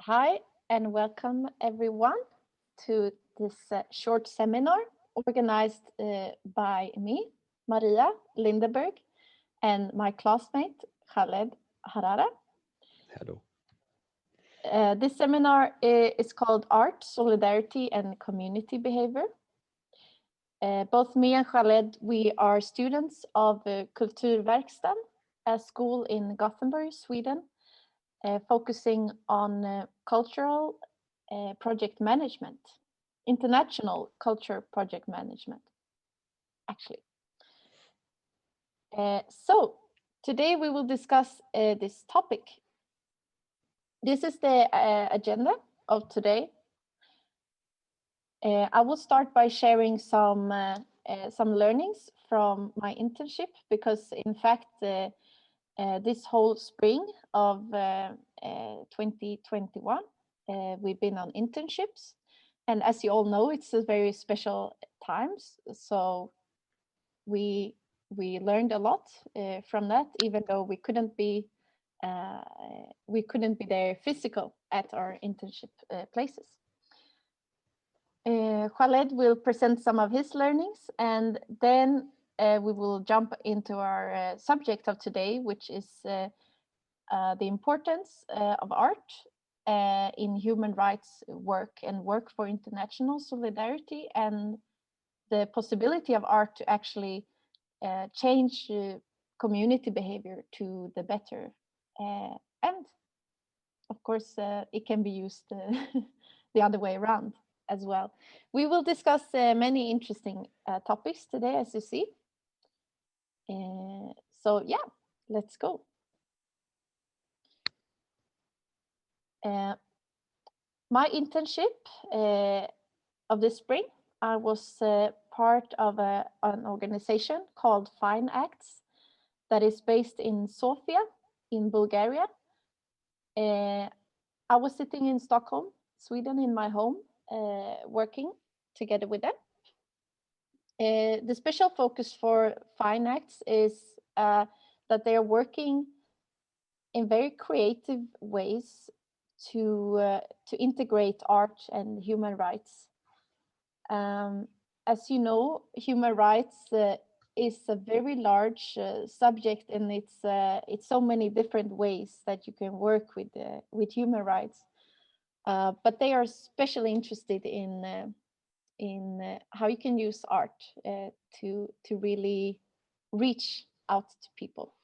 Hi, and welcome everyone to this short seminar organized by me, Maria Lindeberg, and my classmate, Khaled Harara. Hello. This seminar is called Art, Solidarity, and Community Behavior. Both me and Khaled, we are students of Kulturverkstan, a school in Gothenburg, Sweden, focusing on cultural project management, international culture project management, actually. So today we will discuss this topic. This is the agenda of today. I will start by sharing some learnings from my internship, because in fact this whole spring of 2021 we've been on internships, and as you all know, it's a very special times. So we learned a lot from that, even though we couldn't be there physical at our internship places. Khaled will present some of his learnings, and then we will jump into our subject of today, which is the importance of art in human rights work and work for international solidarity, and the possibility of art to actually change community behavior to the better. And of course, it can be used the other way around as well. We will discuss many interesting topics today, as you see. So yeah, let's go. My internship of this spring, I was part of an organization called Fine Acts that is based in Sofia in Bulgaria. I was sitting in Stockholm, Sweden, in my home, working together with them. The special focus for Fine Acts is that they are working in very creative ways to integrate art and human rights. As you know, human rights is a very large subject, and it's so many different ways that you can work with human rights. But they are especially interested in how you can use art to really reach out to people.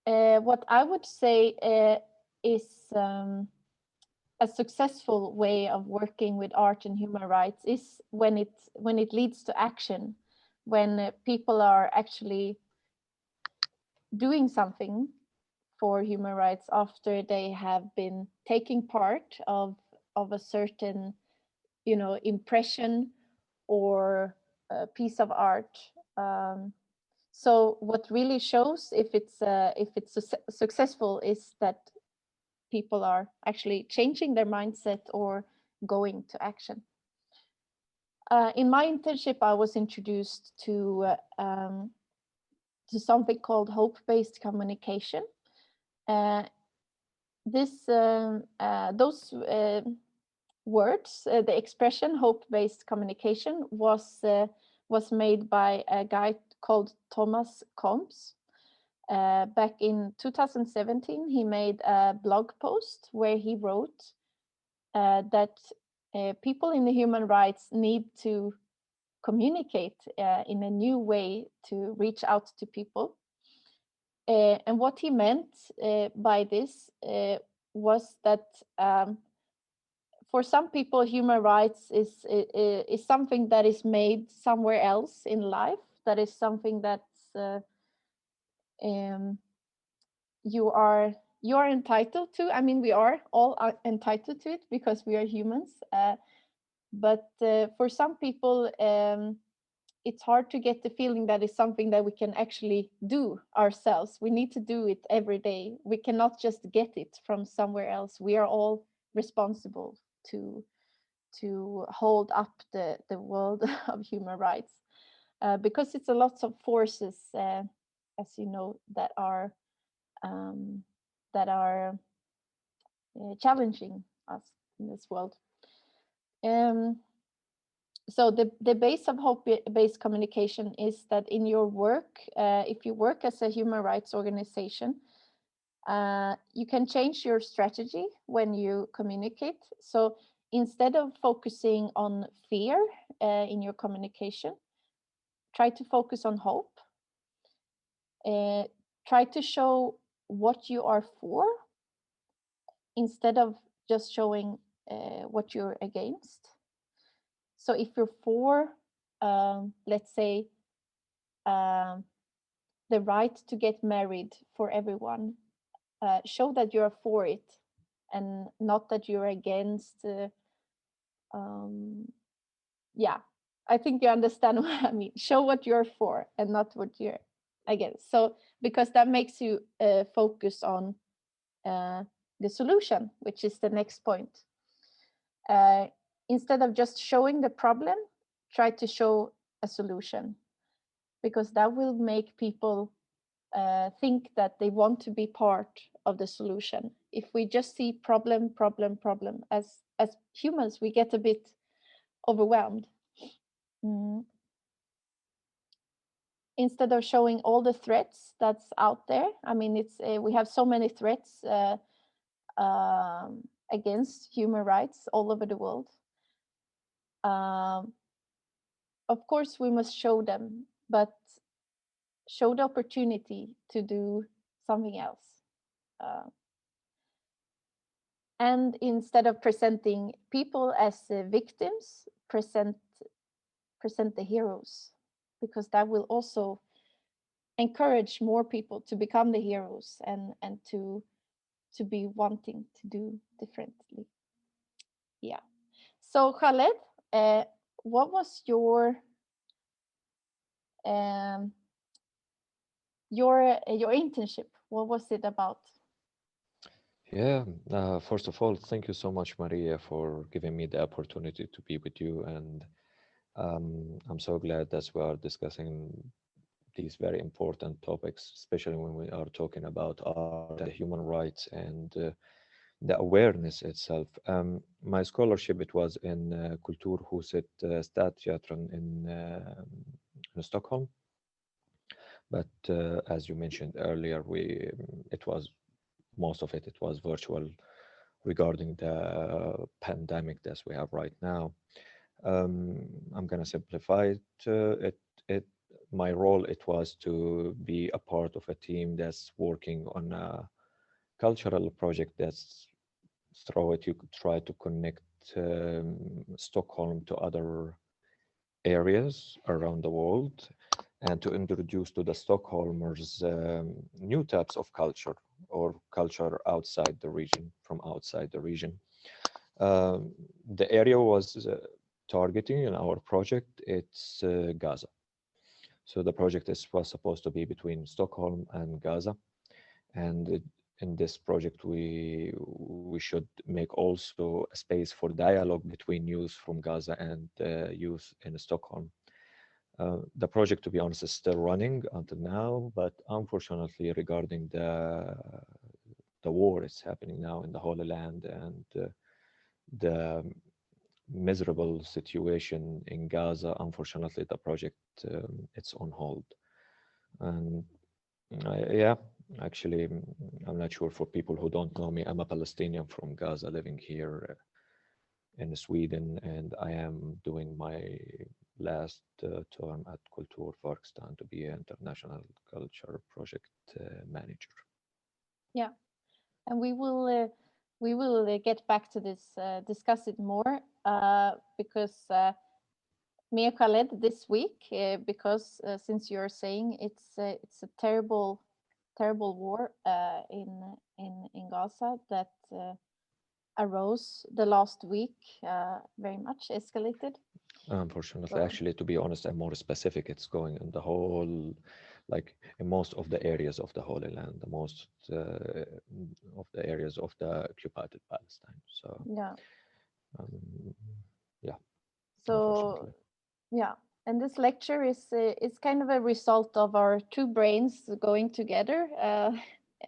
What I would say is a successful way of working with art and human rights is when it leads to action, when people are actually doing something for human rights after they have been taking part of a certain, impression or a piece of art. So what really shows if it's successful is that people are actually changing their mindset or going to action. In my internship, I was introduced to something called Hope-Based communication. Those words, the expression Hope-Based communication was made by a guy called Thomas Combs. Back in 2017, he made a blog post where he wrote that people in the human rights need to communicate in a new way to reach out to people. And what he meant by this was that for some people, human rights is something that is made somewhere else in life. That is something that's you are entitled to. I mean, we are all entitled to it because we are humans. But for some people, it's hard to get the feeling that it's something that we can actually do ourselves. We need to do it every day. We cannot just get it from somewhere else. We are all responsible to hold up the world of human rights, because it's a lot of forces, as you know, that are challenging us in this world. So the base of hope-based communication is that in your work, if you work as a human rights organization, you can change your strategy when you communicate. So instead of focusing on fear in your communication, try to focus on hope. Try to show what you are for instead of just showing what you're against. So if you're for, let's say, the right to get married for everyone, show that you're for it and not that you're against. Yeah, I think you understand what I mean. Show what you're for and not what you're against. So because that makes you focus on the solution, which is the next point. Instead of just showing the problem, try to show a solution, because that will make people think that they want to be part of the solution. If we just see problem, as humans, we get a bit overwhelmed. Instead of showing all the threats that's out there, I mean, it's we have so many threats against human rights all over the world. Of course, we must show them, but show the opportunity to do something else. And instead of presenting people as victims, present the heroes, because that will also encourage more people to become the heroes and to be wanting to do differently. Yeah. So Khaled, what was your internship? What was it about? Yeah, first of all, thank you so much, Maria, for giving me the opportunity to be with you. And I'm so glad that we are discussing these very important topics, especially when we are talking about art and human rights and the awareness itself. My scholarship, it was in Kulturhuset Stadsteatern in Stockholm. But as you mentioned earlier, it was most of it was virtual regarding the pandemic that we have right now. I'm gonna simplify it. My role it was to be a part of a team that's working on a cultural project that's through it you could try to connect Stockholm to other areas around the world and to introduce to the Stockholmers new types of culture or culture outside the region, from outside the region. The area was targeting in our project, it's Gaza. So the project was supposed to be between Stockholm and Gaza. And in this project, we should make also a space for dialogue between youth from Gaza and youth in Stockholm. The project, to be honest, is still running until now, but unfortunately, regarding the war is happening now in the Holy Land and the miserable situation in Gaza, unfortunately, the project it's on hold. And yeah, actually, I'm not sure for people who don't know me, I'm a Palestinian from Gaza living here in Sweden, and I am doing my last term at Kulturverkstan to be an international culture project manager. Yeah, and we will get back to this, discuss it more, because me and Khaled this week, because since you're saying it's a terrible war in Gaza that arose the last week, very much escalated. Unfortunately, actually, to be honest, I'm more specific. It's going in the whole, like in most of the areas of the Holy Land, the most of the areas of the occupied Palestine. So yeah, yeah. so yeah, and this lecture is kind of a result of our two brains going together,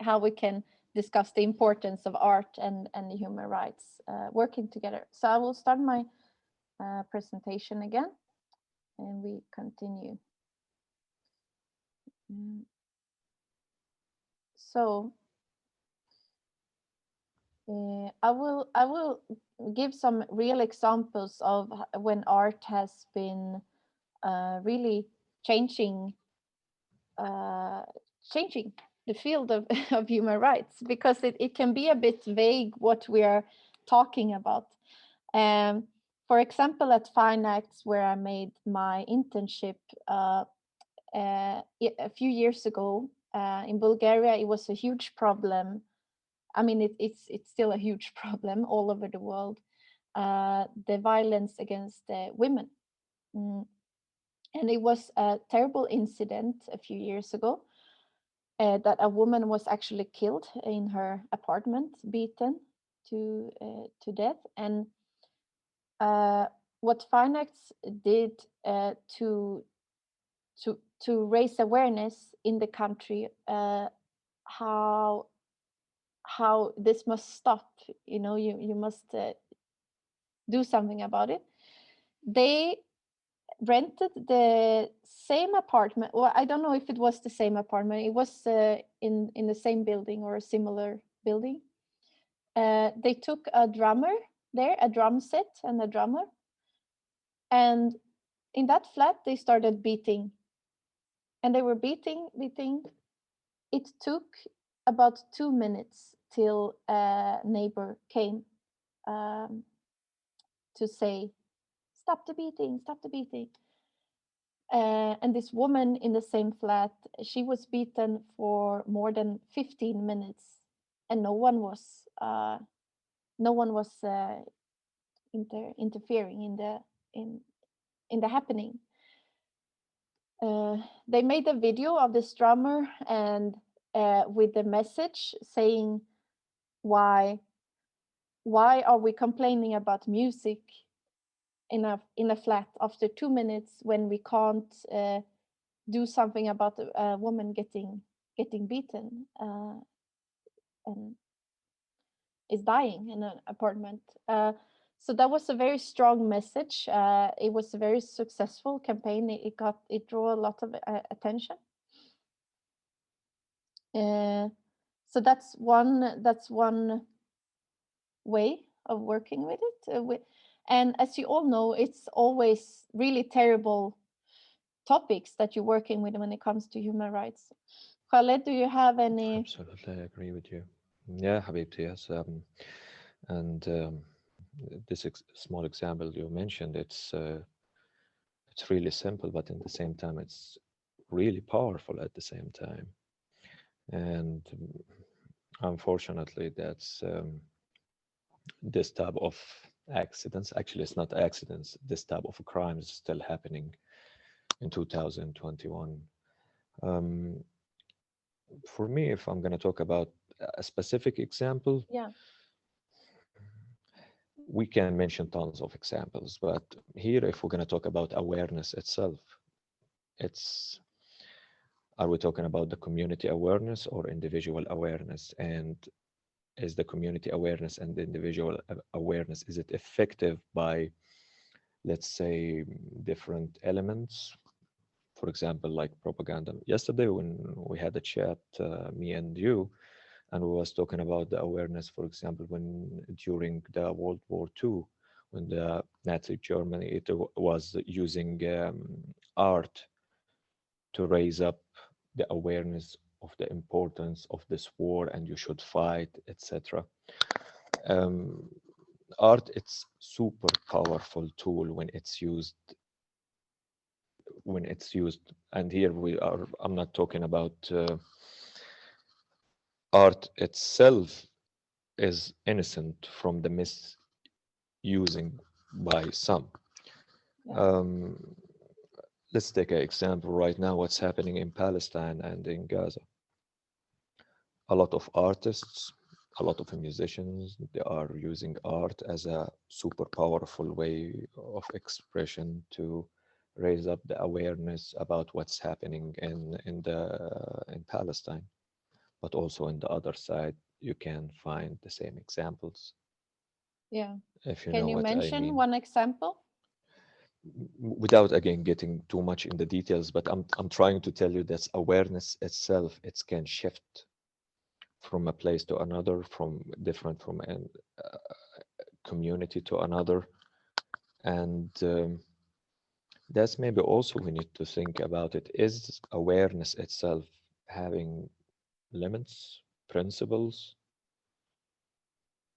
how we can discuss the importance of art and the human rights working together. So I will start my presentation again, and we continue. So I will give some real examples of when art has been really changing the field of, of human rights, because it can be a bit vague what we are talking about. For example, at Fine Acts, where I made my internship a few years ago in Bulgaria, it was a huge problem. I mean, it's still a huge problem all over the world. The violence against women. And it was a terrible incident a few years ago that a woman was actually killed in her apartment, beaten to death. And what Fine Acts did to raise awareness in the country, how this must stop. You know, you must do something about it. They rented the same apartment. Well, I don't know if it was the same apartment. It was in the same building or a similar building. They took a drummer there, a drum set and a drummer, and in that flat they started beating, and they were beating. It took about 2 minutes till a neighbor came to say, stop the beating, stop the beating. And this woman in the same flat, she was beaten for more than 15 minutes, and no one was interfering in the happening. They made a video of this drummer and with the message saying, why are we complaining about music in a flat after 2 minutes when we can't do something about a woman getting beaten and is dying in an apartment. So that was a very strong message. It was a very successful campaign. It drew a lot of attention. So that's one way of working with it. And as you all know, it's always really terrible topics that you're working with when it comes to human rights. Khaled, do you have any? Absolutely, I agree with you. Yeah, Habibti, yes. This small example you mentioned, it's really simple, but at the same time, it's really powerful at the same time. And unfortunately, that's this type of accidents. Actually, it's not accidents. This type of crime is still happening in 2021. For me, if I'm going to talk about a specific example, Yeah. We can mention tons of examples, but here, if we're going to talk about awareness itself, are we talking about the community awareness or individual awareness? And is the community awareness and the individual awareness, is it effective by, let's say, different elements? For example, like propaganda. Yesterday, when we had a chat, me and you, and we was talking about the awareness, for example, when during the World War II, when the Nazi Germany, it was using art to raise up the awareness of the importance of this war and you should fight, etc. Art, it's super powerful tool when it's used. And here I'm not talking about art itself is innocent from the misusing by some. Yeah. Let's take an example right now, what's happening in Palestine and in Gaza. A lot of artists, a lot of musicians, they are using art as a super powerful way of expression to raise up the awareness about what's happening in Palestine, but also in the other side, you can find the same examples, Yeah. if you Can know you what I mention mean. one example? Without again getting too much in the details, but I'm trying to tell you that awareness itself, it can shift from a place to another, from different from a community to another, and that's maybe also we need to think about it. Is awareness itself having limits, principles,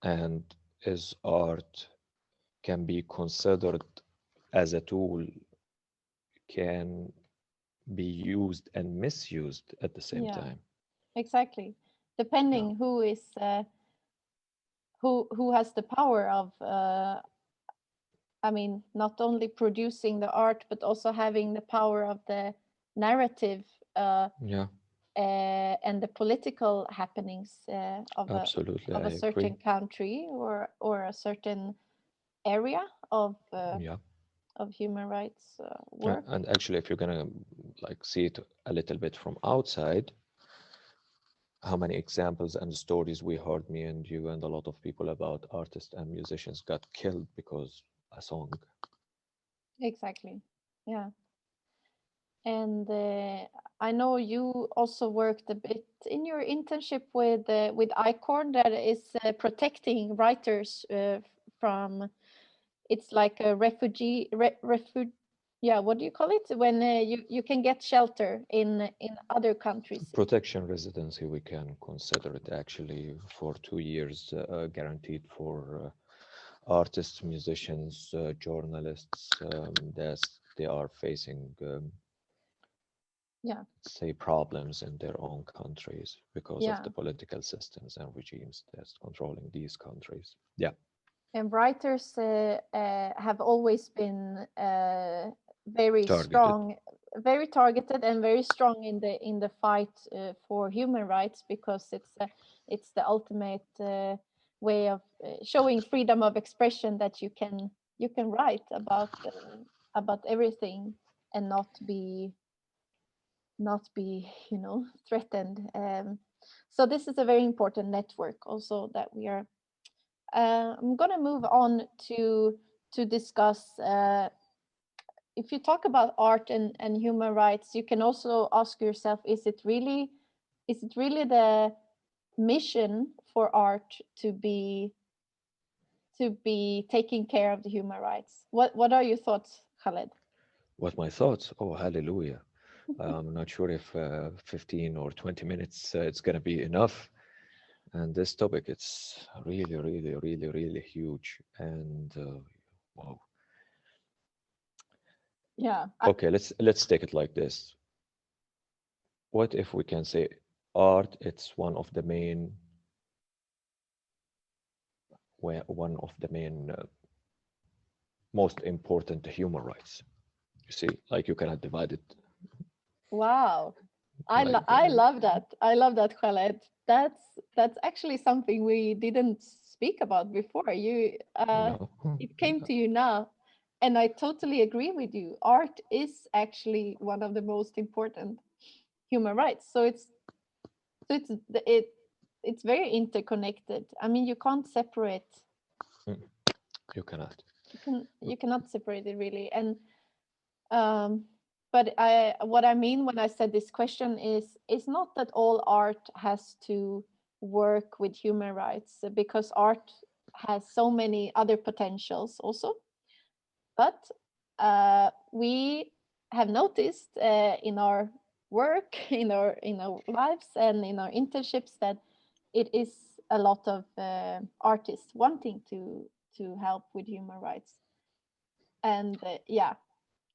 and is art can be considered as a tool, can be used and misused at the same Yeah, time. exactly. Yeah, Depending who is who has the power of I mean, not only producing the art but also having the power of the narrative uh, yeah, and the political happenings absolutely, of I a agree. certain country or a certain area Yeah. of human rights work. And actually, if you're gonna like see it a little bit from outside, how many examples and stories we heard, me and you and a lot of people, about artists and musicians got killed because a song. Exactly. Yeah. And I know you also worked a bit in your internship with ICORN that is protecting writers from it's like a yeah, what do you call it when you can get shelter in other countries. Protection residency, we can consider it actually for 2 years, guaranteed for artists, musicians, journalists, that they are facing, Yeah, say, problems in their own countries because of yeah. the political systems and regimes that's controlling these countries. Yeah, And writers have always been very targeted. strong, very targeted, and very strong in the fight for human rights because it's the ultimate way of showing freedom of expression that you can write about everything and not be threatened. So this is a very important network also that we are I'm going to move on to discuss if you talk about art and human rights, you can also ask yourself, is it really the mission for art to be taking care of the human rights? What are your thoughts, Khaled? What my thoughts? Oh, hallelujah. I'm not sure if 15 or 20 minutes it's going to be enough. And this topic, it's really, really, really, really huge. And wow. Yeah, Okay, let's take it like this. What if we can say art? It's one of the main most important human rights. You see, like you cannot divide it wow. like I love that. I love that, Khaled. That's actually something we didn't speak about before. You no. it came to you now, and I totally agree with you. Art is actually one of the most important human rights. So it's very interconnected. I mean, you can't separate. You cannot. You cannot separate it really. And um, but what I mean when I said this question is not that all art has to work with human rights because art has so many other potentials also. But we have noticed in our work, in our lives, and in our internships that it is a lot of artists wanting to help with human rights. And yeah,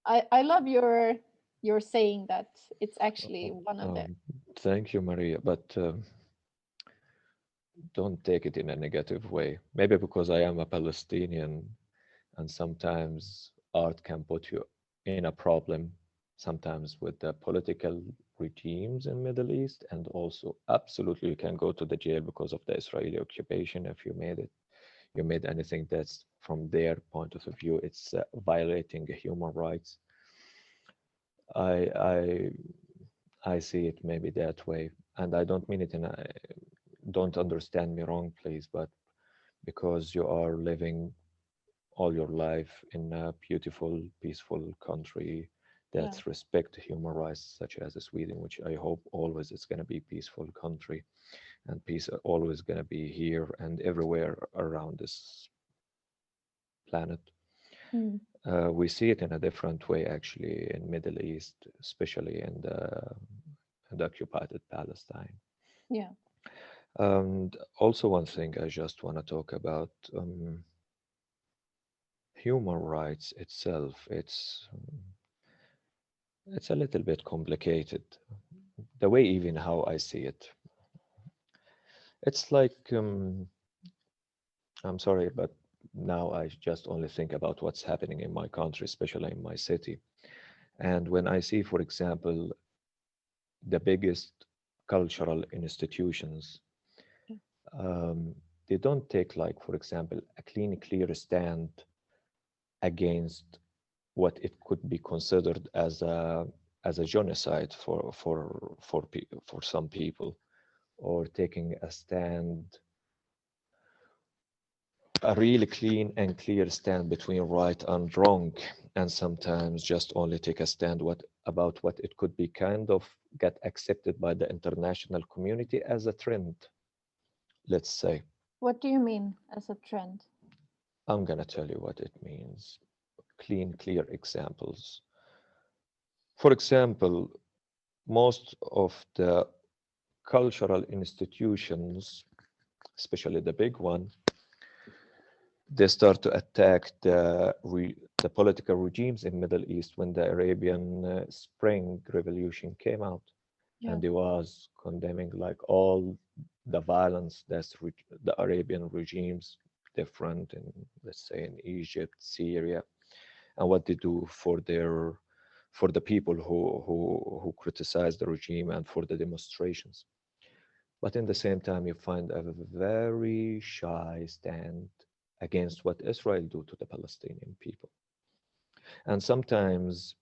I love your saying that it's actually one of the Thank you, Maria, but don't take it in a negative way. Maybe because I am a Palestinian, and sometimes art can put you in a problem, sometimes with the political regimes in Middle East, and also absolutely you can go to the jail because of the Israeli occupation if you made anything that's from their point of view, it's violating human rights. I I I see it maybe that way, and I don't mean it in a don't understand me wrong, please, but because you are living all your life in a beautiful, peaceful country Yeah. that respect human rights, such as Sweden, which I hope always it's going to be peaceful country, and peace are always going to be here and everywhere around this planet. Mm. We see it in a different way, actually, in Middle East, especially in the occupied Palestine. Yeah. And also one thing I just want to talk about, human rights itself. It's a little bit complicated. The way even how I see it, it's like I'm sorry, but now I just only think about what's happening in my country, especially in my city. And when I see, for example, the biggest cultural institutions, Yeah. um, they don't take, like, for example, a clean, clear stand against what it could be considered as a genocide for some people, or taking a stand, a really clean and clear stand between right and wrong, and sometimes just only take a stand about what it could be kind of get accepted by the international community as a trend, let's say. What do you mean as a trend? I'm gonna tell you what it means. Clean, clear examples. For example, most of the cultural institutions, especially the big one, they start to attack the political regimes in Middle East when the Arabian Spring Revolution came out, Yeah. and they was condemning like all the violence the Arabian regimes different in, let's say, in Egypt, Syria, and what they do for the people who criticize the regime and for the demonstrations. But in the same time, you find a very shy stand against what Israel do to the Palestinian people. And sometimes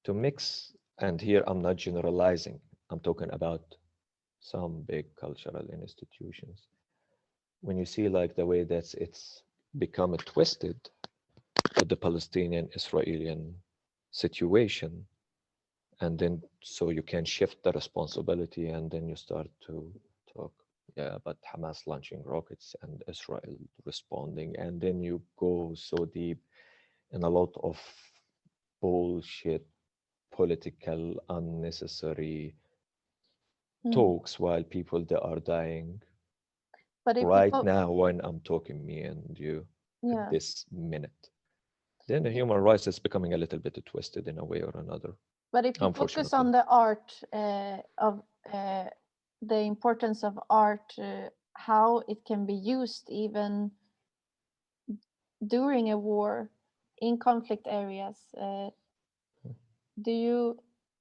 to mix, and here I'm not generalizing, I'm talking about some big cultural institutions. When you see like the way that it's become twisted to the Palestinian Israeli situation, and then so you can shift the responsibility, and then you start to talk, yeah, but Hamas launching rockets and Israel responding, and then you go so deep in a lot of bullshit, political, unnecessary Mm. talks while people they are dying But if you right fo- now when I'm talking me and you at yeah. this minute. Then the Yeah. human rights is becoming a little bit twisted in a way or another, But if you focus unfortunately. on the art of the importance of art, how it can be used even during a war in conflict areas, do you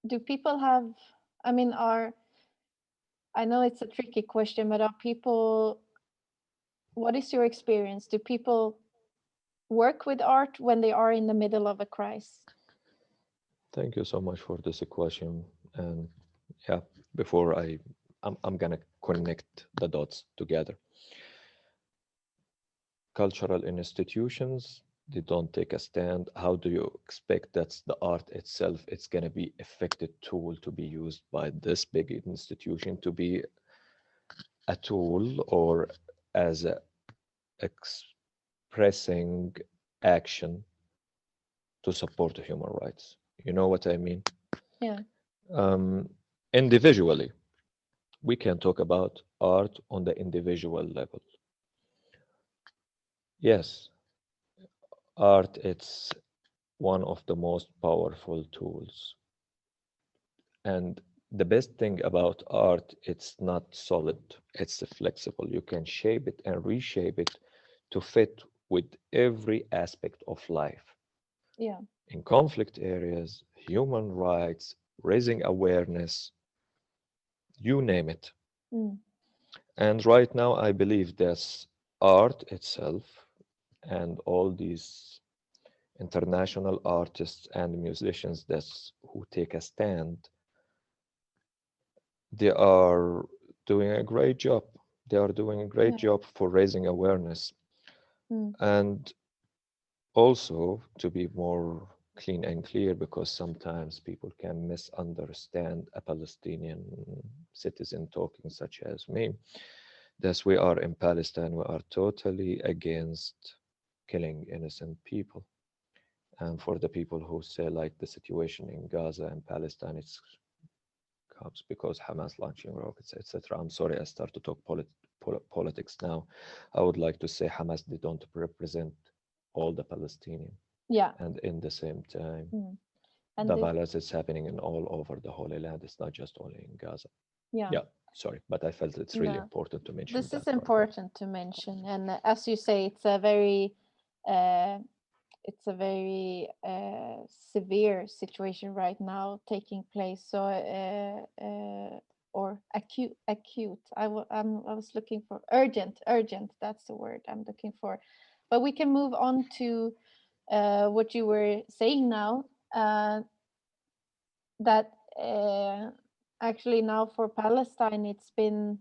do people have? I mean, are I know it's a tricky question, but are people? What is your experience? Do people work with art when they are in the middle of a crisis? Thank you so much for this question. And yeah, before I'm gonna connect the dots together. Cultural institutions, they don't take a stand. How do you expect that the art itself, it's gonna be effective tool to be used by this big institution to be a tool or as a expressing action to support human rights? You know what I mean? Yeah. Um, Individually, we can talk about art on the individual level. Yes, art it's one of the most powerful tools. And the best thing about art, it's not solid, it's flexible. You can shape it and reshape it to fit with every aspect of life. Yeah. In conflict areas, human rights, raising awareness, you name it. Mm. And right now, I believe that art itself and all these international artists and musicians who take a stand, they are doing a great job. They are doing a great job for raising awareness. And also to be more clean and clear, because sometimes people can misunderstand a Palestinian citizen talking such as me. Thus, we are in Palestine, we are totally against killing innocent people. And for the people who say like the situation in Gaza and Palestine, it's comes because Hamas launching rockets, etc. I'm sorry, I start to talk politics now. I would like to say Hamas, they don't represent all the Palestinian. Yeah. And in the same time, and the violence is happening in all over the Holy Land. It's not just only in Gaza. Yeah. Sorry, but I felt it's really important to mention this that is part. important to mention, and as you say, it's a very severe situation right now taking place. So or acute. I was looking for urgent. That's the word I'm looking for. But we can move on to what you were saying now. That actually now for Palestine, it's been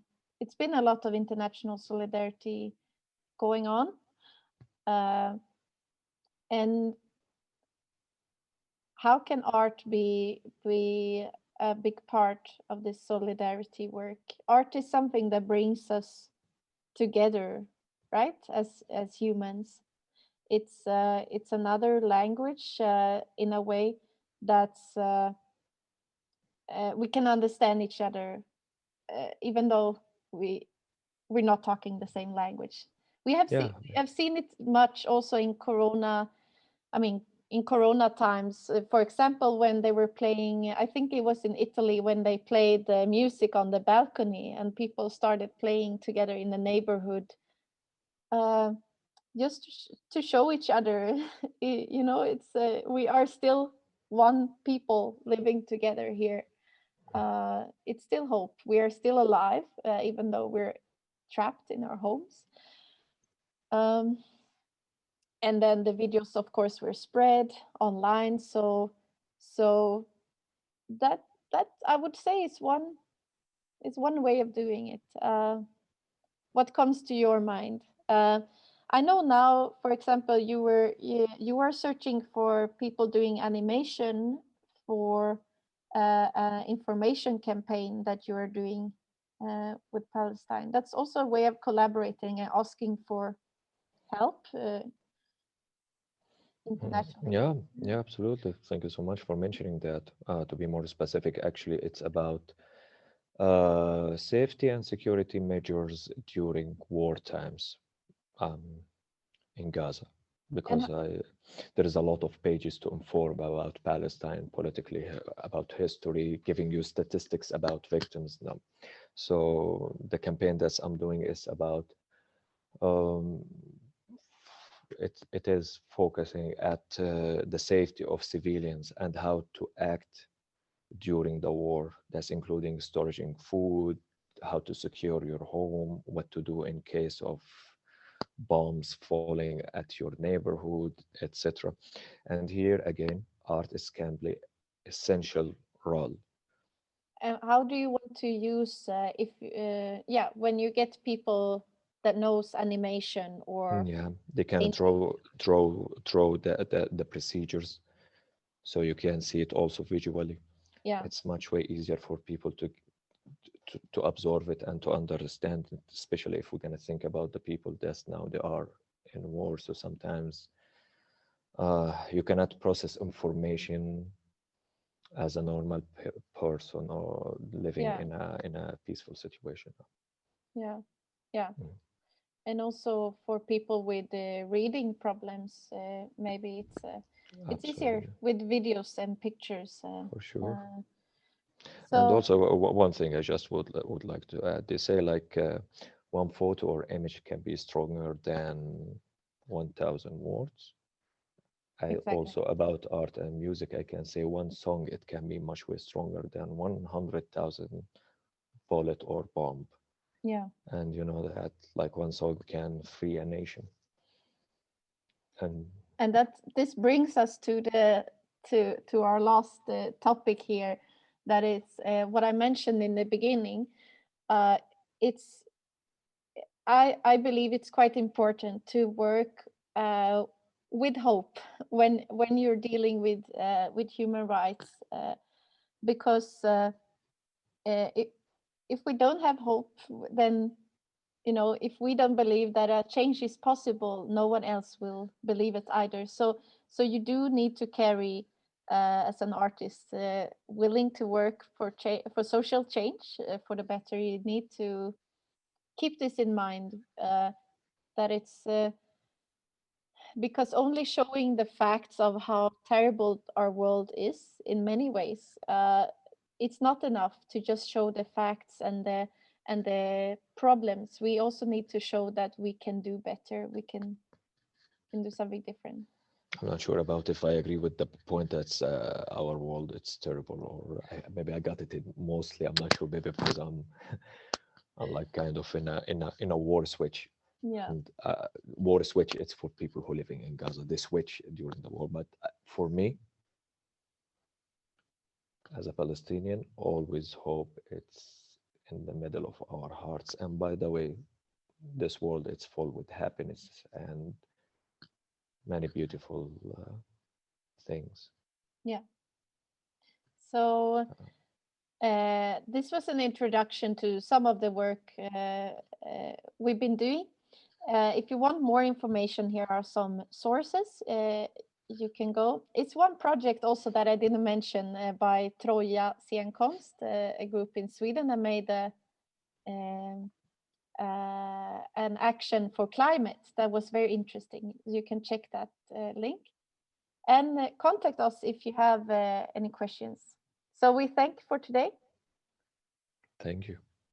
a lot of international solidarity going on, and how can art be a big part of this solidarity work? Art is something that brings us together, right? As humans, it's another language in a way that's we can understand each other, even though we're not talking the same language. We have seen it much also in Corona. I mean, in Corona times, for example, when they were playing, I think it was in Italy, when they played the music on the balcony and people started playing together in the neighborhood, just to show each other, it's we are still one people living together here. It's still hope. We are still alive, even though we're trapped in our homes. And then the videos, of course, were spread online. So that I would say is one way of doing it. What comes to your mind? I know now, for example, you were searching for people doing animation for an information campaign that you are doing with Palestine. That's also a way of collaborating and asking for help internationally. Yeah, absolutely. Thank you so much for mentioning that. To be more specific, actually, it's about safety and security measures during war times in Gaza, because there is a lot of pages to inform about Palestine politically, about history, giving you statistics about victims. No. So the campaign that I'm doing is about it is focusing at the safety of civilians and how to act during the war. That's including storing food, how to secure your home, what to do in case of bombs falling at your neighborhood, etc. And here again, art can play essential role. And how do you want to use when you get people that knows animation or they can draw the procedures, so you can see it also visually. It's much way easier for people to absorb it and to understand it, especially if we're going to think about the people that now they are in war. So sometimes you cannot process information as a normal person or living in a peaceful situation. And also for people with reading problems, maybe it's easier with videos and pictures. For sure. And also one thing I just would like to add, they say like one photo or image can be stronger than 1,000 words. Also about art and music, I can say one song, it can be much way stronger than 100,000 bullet or bomb. And you know that like one song can free a nation. And this brings us to our last topic here. That is what I mentioned in the beginning. it's I believe it's quite important to work with hope when you're dealing with human rights, because if we don't have hope, then if we don't believe that a change is possible, no one else will believe it either. So you do need to carry, as an artist, willing to work for social change, for the better. You need to keep this in mind, that it's because only showing the facts of how terrible our world is in many ways, it's not enough to just show the facts and the problems. We also need to show that we can do better. We can do something different. I'm not sure about if I agree with the point that's our world, it's terrible, or maybe I got it mostly. I'm not sure, maybe because I'm like kind of in a war switch. Yeah. And war switch, it's for people who living in Gaza. They switch during the war, but for me, as a Palestinian, always hope it's in the middle of our hearts. And by the way, this world, it's full with happiness and many beautiful things. Yeah. So this was an introduction to some of the work we've been doing. If you want more information, here are some sources. You can go. It's one project also that I didn't mention, by Troja Scenkonst, a group in Sweden that made an action for climate that was very interesting. You can check that link, and contact us if you have any questions. So we thank for today. Thank you.